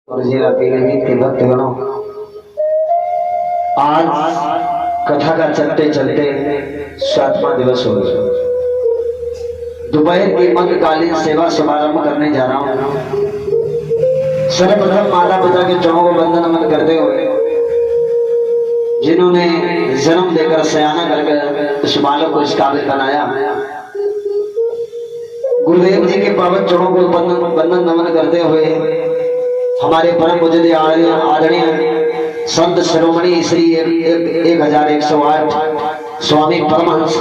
और जिला पीलीभीत के भक्तगणों, आज कथा का चलते चलते 7वां दिवस हो गया। दोपहर की मंगलकालीन सेवा शुभारंभ करने जा रहा हूँ। सर्वप्रथम माता पिता के चरणों को वंदन नमन करते हुए, जिन्होंने जन्म देकर सयाना करके उस बालक को इस काबिल बनाया, गुरुदेव जी के पावन चरणों को वंदन नमन करते हुए, हमारे परम पूज्य आदरणीय संत शिरोमणि श्री 1108 स्वामी परमहंस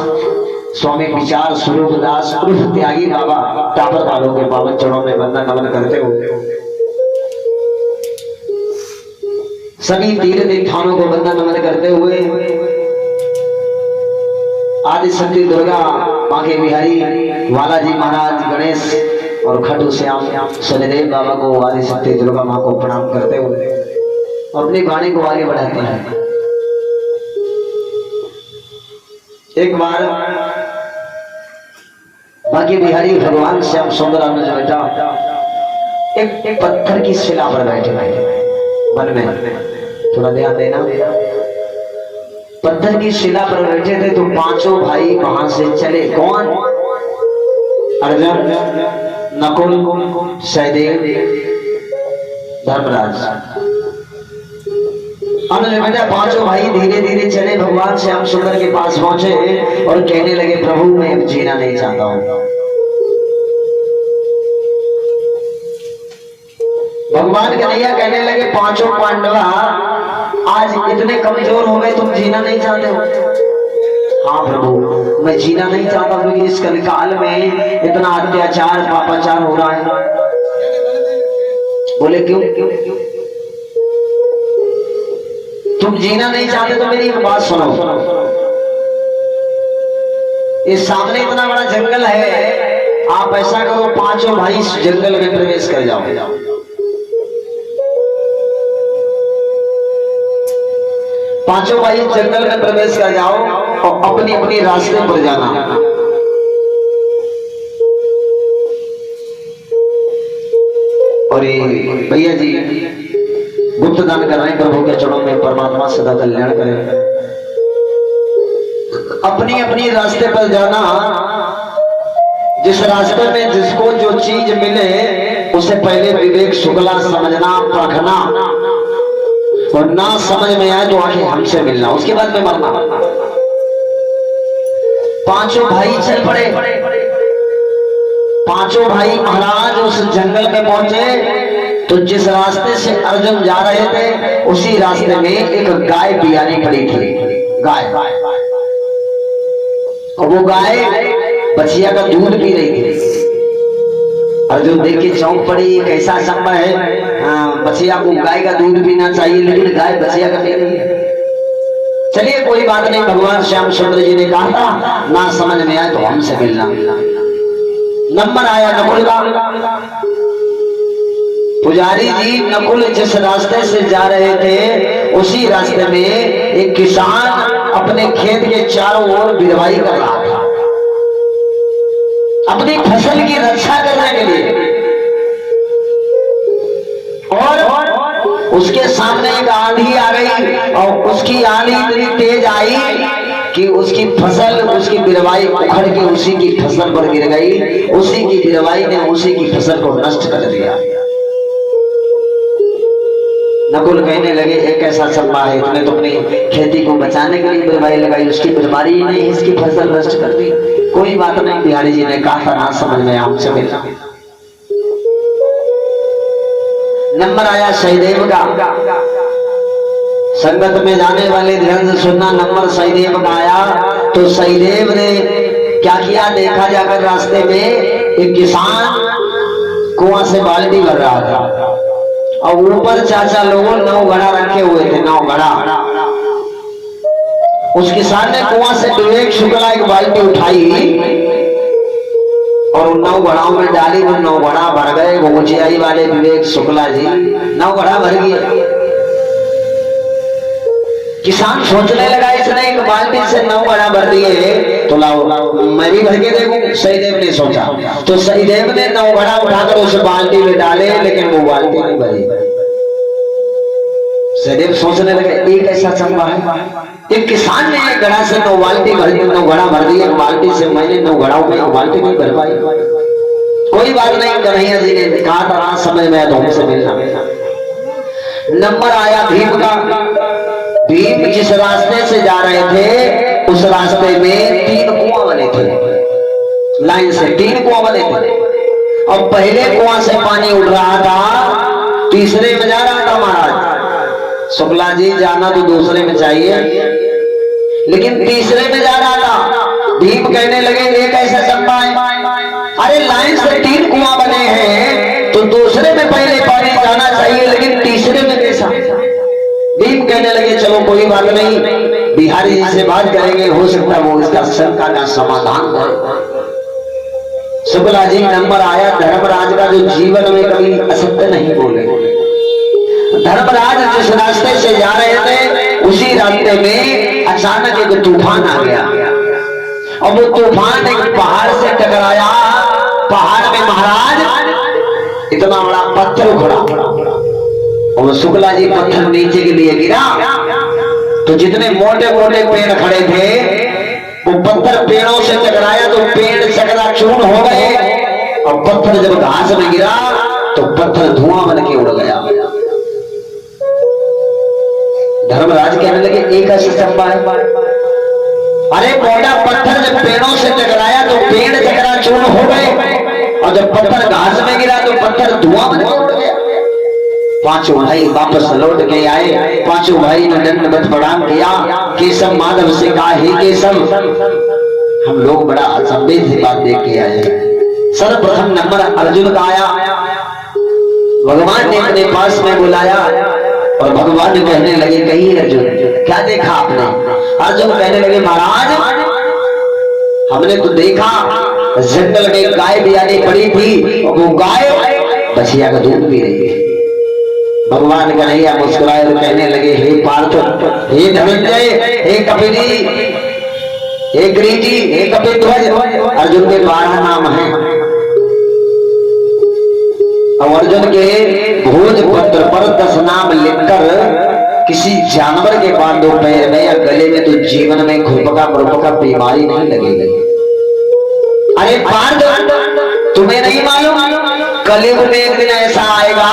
स्वामी विचार स्वरूप दास उर्फ त्यागी बाबा टापर वालों के पावन चरणों में वंदन नमन करते हुए, सभी तीर्थ स्थानों को वंदन नमन करते हुए, आदि शक्ति दुर्गा माँ के बिहारी बालाजी महाराज गणेश और खटू श्याम शनिदेव बाबा को, आदि शक्ति दुर्गा माँ को प्रणाम करते हुए अपनी वाणी को आगे बढ़ाते हैं। एक बार बाकी बिहारी भगवान श्याम सुंदर बेटा एक पत्थर की शिला पर बैठे मन में थोड़ा ध्यान देना। पत्थर की शिला पर बैठे थे तो पांचों भाई वहां से चले। कौन? अर्जुन, नकुल, सहदेव, धर्मराज। बेटा पांचों भाई धीरे धीरे चले, भगवान श्याम सुंदर के पास पहुंचे और कहने लगे, प्रभु मैं अब जीना नहीं चाहता हूं। भगवान कन्हैया कहने लगे, पांचों पांडवा आज इतने कमजोर हो गए, तुम जीना नहीं चाहते हो? हाँ प्रभु मैं जीना नहीं चाहता, क्योंकि इस कलिकाल में इतना अत्याचार पापाचार हो रहा है। बोले क्यों? तुम जीना नहीं चाहते तो मेरी एक बात सुनो। इस सामने इतना बड़ा जंगल है, आप ऐसा करो पांचों भाई इस जंगल में प्रवेश कर जाओ। पांचों भाई जंगल में प्रवेश कर जाओ और अपनी अपनी रास्ते पर जाना। और भैया जी गुप्त दान कर रहे हैं, प्रभु के चरणों में परमात्मा सदा कल्याण करे। अपनी अपनी रास्ते पर जाना। जिस रास्ते में जिसको जो चीज मिले उसे पहले विवेक शुक्ला समझना, परखना, और ना समझ में आए तो आगे हमसे मिलना, उसके बाद में मरना। पांचों भाई चल पड़े। पांचों भाई महाराज उस जंगल में पहुंचे तो जिस रास्ते से अर्जुन जा रहे थे उसी रास्ते में एक गाय पियानी पड़ी थी। गाय, और वो गाय बछिया का दूध पी रही थी। अर्जुन देख के चौंक पड़ी, कैसा संभव है? बछिया को गाय का दूध पीना चाहिए, लेकिन गाय बछिया का पी रही है। चलिए कोई बात नहीं, भगवान श्याम सुंदर जी ने कहा था ना समझ में आए तो हमसे मिलना। नंबर आया नकुल का। पुजारी जी नकुल जिस रास्ते से जा रहे थे उसी रास्ते में एक किसान अपने खेत के चारों ओर बिरवाई कर रहा था, अपनी फसल की रक्षा करने के लिए। और उसके सामने एक आंधी आ गई और उसकी आंधी इतनी तेज आई कि उसकी फसल, उसकी बिरवाई उखड़ के उसी की फसल पर गिर गई। उसी की बिरवाई ने उसी की फसल को नष्ट कर दिया। नकुल कहने लगे, एक ऐसा सल्ला है, इसने तो अपनी खेती को बचाने के लिए बिरवाई लगाई, उसकी बीमारी ही नहीं, इसकी फसल नष्ट कर दी। कोई बात नहीं, बिहारी जी ने कहा था ना समझ में हमसे मिलना। नंबर आया सहदेव का। संगत में जाने वाले ध्यान से सुनना, नंबर सहदेव का आया तो सहदेव ने क्या किया, देखा जाकर रास्ते में एक किसान कुआं से बाल्टी भर रहा था और ऊपर चाचा लोगों 9 घड़ा रखे हुए थे। 9 घड़ा। उस किसान ने कुआं से विवेक शुक्ला एक बाल्टी उठाई और उन 9 घड़ाओं में डाली। वो 9 घड़ा भर गए। वो ऊंचाई वाले विवेक शुक्ला जी 9 घड़ा भर गए। किसान सोचने लगा, इसने एक बाल्टी से 9 घड़ा भर दिए तो लाओ मैं भी भर के देखूं। सहदेव ने सोचा तो सहदेव ने 9 घड़ा उठाकर उस बाल्टी में डाले, लेकिन वो बाल्टी नहीं भरी। सहदेव सोचने लगे एक ऐसा चंबा है, एक किसान ने एक घड़ा से 9 बाल्टी भर दी, 9 घड़ा भर दिया, एक बाल्टी से मैंने 9 घड़ाओं में 1 बाल्टी नहीं भर पाई। कोई बात नहीं, कन्हैया जी ने कहा था रात समय में तो हमसे मिलना। नंबर आया भीम का। भीम जिस रास्ते से जा रहे थे उस रास्ते में 3 कुआं बने थे, लाइन से 3 कुआं बने थे, और पहले कुआं से पानी उड़ रहा था, तीसरे में जा रहा था महाराज। शुक्ला जी जाना तो दूसरे में चाहिए, लेकिन तीसरे में जा रहा था। भीम कहने लगे एक ऐसा चंबा है, अरे लाइन से 3 कुआं बने हैं तो दूसरे में पहले पानी जाना चाहिए, लेकिन तीसरे में कैसा? भीम कहने लगे चलो कोई बात नहीं, बिहारी जी से बात करेंगे, हो सकता है वो इसका शंका का समाधान करे। शुक्ला जी नंबर आया धर्मराज का, जो जीवन में कभी असत्य नहीं बोले। धर्मराज जिस रास्ते से जा रहे थे उसी रास्ते में अचानक एक तूफान आ गया, और वो तूफान एक पहाड़ से टकराया। पहाड़ में महाराज इतना बड़ा पत्थर उखड़ा, और शुक्ला जी पत्थर नीचे के लिए गिरा तो जितने मोटे मोटे पेड़ खड़े थे वो पत्थर पेड़ों से टकराया तो पेड़ चकनाचूर हो गए, और पत्थर जब घास में गिरा तो पत्थर धुआं बन के उड़ गया। धर्मराज कहने लगे एक ऐसा चंबा है, अरे मोटा पत्थर जब पेड़ों से टकराया तो पेड़ चकनाचूर हो गए, और जब पत्थर घास में गिरा तो पत्थर धुआं बन के उड़ गया। 5 भाई वापस लौट के आए। 5 भाई ने दंडवत प्रणाम किया। केशव माधव से कहा हे केशव, हम लोग बड़ा असंवेद से बात देख के आए। सर्वप्रथम नंबर अर्जुन का आया, भगवान ने अपने पास में बुलाया और भगवान ने कहने लगे कही अर्जुन क्या देखा आपने? अर्जुन कहने लगे महाराज हमने तो देखा जंगल में गाय बियानी पड़ी थी, और वो गाय बछिया का दूध पी रही थी। भगवान कन्हैया मुस्कुराए और कहने लगे हे पार्थ, हे धनंजय, हे कपिली, हे गिरिजी, हे कपिध्वज, अर्जुन के 12 नाम हैं। और अर्जुन के भोजपत्र पर 10 नाम लिखकर किसी जानवर के बांध दो पैर में या गले में तो जीवन में खुरपका मुरपका बीमारी नहीं लगेगी। अरे पार्थ तुम्हें नहीं मालूम कलयुग में एक दिन ऐसा आएगा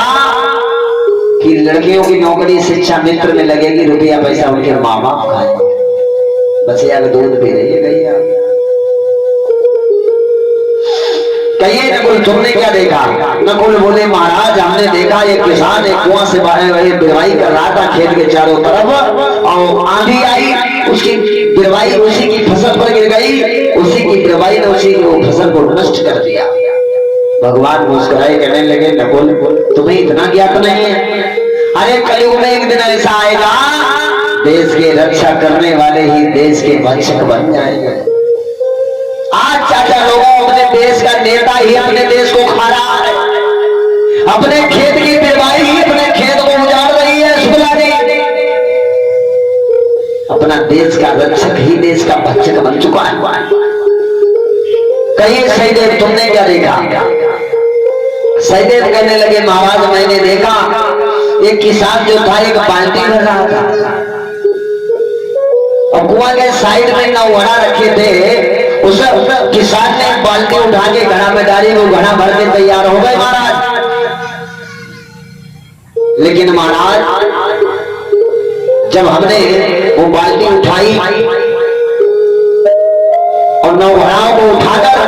कि लड़कियों की नौकरी शिक्षा मित्र में लगेगी, रुपया पैसा उनके माँ बाप खाएंगे, बछिया का दूध पी रही है गैया। कहिए नकुल तुमने क्या देखा? नकुल बोले महाराज हमने देखा ये किसान एक कुआं से बाहर बिरवाई कर रहा था खेत के चारों तरफ, और आंधी आई, उसकी बिरवाई उसी की फसल पर गिर गई, उसी की बिरवाई ने उसी की फसल को नष्ट कर दिया। भगवान मुस्कुराए कहने लगे नकुल तुम्हें इतना ज्ञात नहीं है? अरे कलयुग में एक दिन ऐसा आएगा देश की रक्षा करने वाले ही देश के भक्षक बन जाएंगे। आज चाचा लोगों अपने देश का नेता ही अपने देश को खा रहा है, अपने खेत की बिरवाई ही अपने खेत को उजाड़ रही है। शुक्ला जी अपना देश का रक्षक ही देश का भक्षक बन चुका है। कहिए सहदेव तुमने क्या देखा? सहदेव कहने लगे महाराज मैंने देखा एक किसान जो था एक बाल्टी भर रहा था, और कुआं के साइड में 9 घड़ा रखे थे, उस किसान ने बाल्टी उठा के घड़ा में डाली, वो घड़ा भर के तैयार हो गए महाराज। लेकिन महाराज जब हमने वो बाल्टी उठाई और 9 घड़ाओं को उठाकर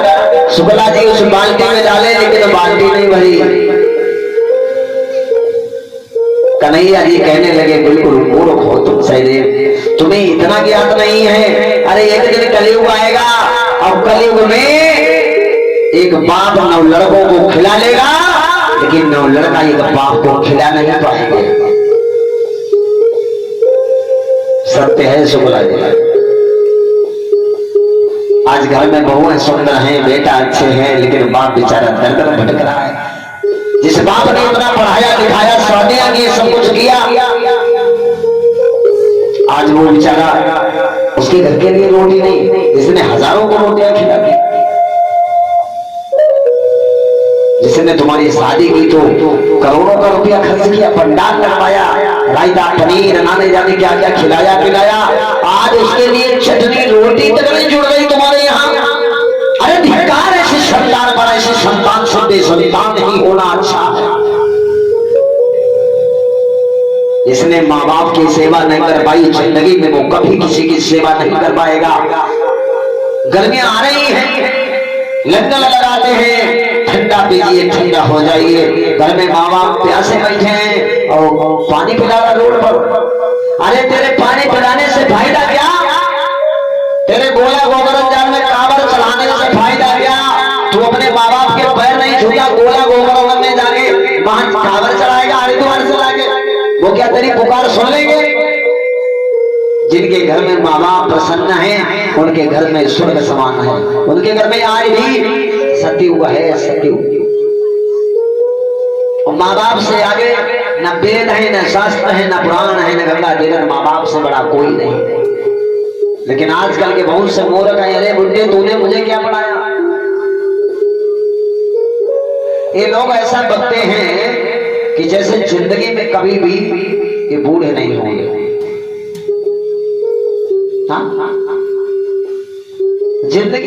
शुक्ला जी उस बाल्टी में डाले, लेकिन बाल्टी नहीं भरी। कन्हैया जी कहने लगे बिल्कुल मूर्ख हो तुम सहदेव, तुम्हें इतना ज्ञात नहीं है। अरे एक दिन कलयुग आएगा और कलयुग में एक बाप 9 लड़कों को खिला लेगा, लेकिन 9 लड़का एक बाप को खिला नहीं पाएगा। सत्य है शुक्ला जी। आज घर में बहुएं सुंदर हैं, बेटा अच्छे हैं, लेकिन बाप बेचारा दर दर भटक रहा है। जिस बाप ने इतना पढ़ाया लिखाया शादियां की सब कुछ किया, आज वो बेचारा उसके घर के लिए रोटी नहीं, जिसने हजारों को रोटियां खिला दी, जिसने तुम्हारी शादी की तो करोड़ों का रुपया खर्च किया, पंडाल लगवाया, रायता पनीर नाने जाने क्या क्या खिलाया पिलाया, आज उसके लिए चटनी रोटी तक नहीं जुड़ रही तुम्हारे यहाँ। अरे धिक्कार ऐसे संतान पर, ऐसे संतान से संतान नहीं होना अच्छा है। जिसने माँ बाप की सेवा नहीं कर पाई जिंदगी में, वो कभी किसी की सेवा नहीं कर पाएगा। गर्मियां आ रही हैं, लंगर लगाते हैं, ठंडा पीजिए ठंडा हो जाइए। घर में माँ बाप प्यासे बैठे हैं और पानी पिला रहा रोड पर। अरे तेरे पानी पिलाने से फायदा क्या? तेरे गोला गोबरन जाल में कांवर चलाने से फायदा क्या? तू अपने माँ बाप के पैर नहीं छूता, गोला गोबरन में जाके वहां कांवर चलाएगा हरिद्वार से लाके, वो क्या तेरी पुकार सुन लेंगे? जिनके घर में माँ बाप प्रसन्न हैं, उनके घर में स्वर्ग समान है। उनके घर में आए भी सतयुग है, सतयुग। और माँ बाप से आगे न वेद है, न शास्त्र है, न पुराण है, न गंगा जल। माँ बाप से बड़ा कोई नहीं। लेकिन आजकल के बहुत से मूर्ख हैं, अरे बुड्ढे तूने मुझे क्या पढ़ाया। ये लोग ऐसा बकते हैं कि जैसे जिंदगी में कभी भी ये बूढ़े नहीं होंगे। हाँ, जिंदगी